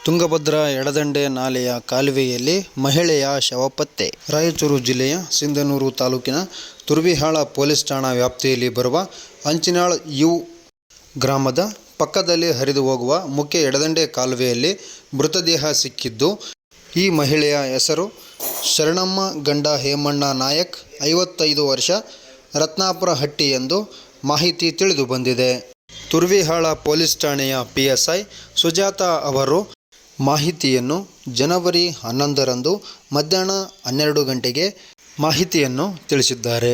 ತುಂಗಭದ್ರಾ ಎಡದಂಡೆ ನಾಲೆಯ ಕಾಲುವೆಯಲ್ಲಿ ಮಹಿಳೆಯ ಶವ ಪತ್ತೆ. ರಾಯಚೂರು ಜಿಲ್ಲೆಯ ಸಿಂಧನೂರು ತಾಲೂಕಿನ ತುರ್ವಿಹಾಳ ಪೊಲೀಸ್ ಠಾಣಾ ವ್ಯಾಪ್ತಿಯಲ್ಲಿ ಬರುವ ಅಂಚಿನಾಳ್ ಯು ಗ್ರಾಮದ ಪಕ್ಕದಲ್ಲಿ ಹರಿದು ಹೋಗುವ ಮುಖ್ಯ ಎಡದಂಡೆ ಕಾಲುವೆಯಲ್ಲಿ ಮೃತದೇಹ ಸಿಕ್ಕಿದ್ದು, ಈ ಮಹಿಳೆಯ ಹೆಸರು ಶರಣಮ್ಮ, ಗಂಡ ಹೇಮಣ್ಣ ನಾಯಕ್, 55 ವರ್ಷ, ರತ್ನಾಪುರ ಹಟ್ಟಿ ಎಂದು ಮಾಹಿತಿ ತಿಳಿದು ಬಂದಿದೆ. ತುರ್ವಿಹಾಳ ಪೊಲೀಸ್ ಠಾಣೆಯ ಪಿಎಸ್ಐ ಸುಜಾತ ಅವರು ಮಾಹಿತಿಯನ್ನು ಜನವರಿ 11ರಂದು ಮಧ್ಯಾಹ್ನ 12 ಗಂಟೆಗೆ ಮಾಹಿತಿಯನ್ನು ತಿಳಿಸಿದ್ದಾರೆ.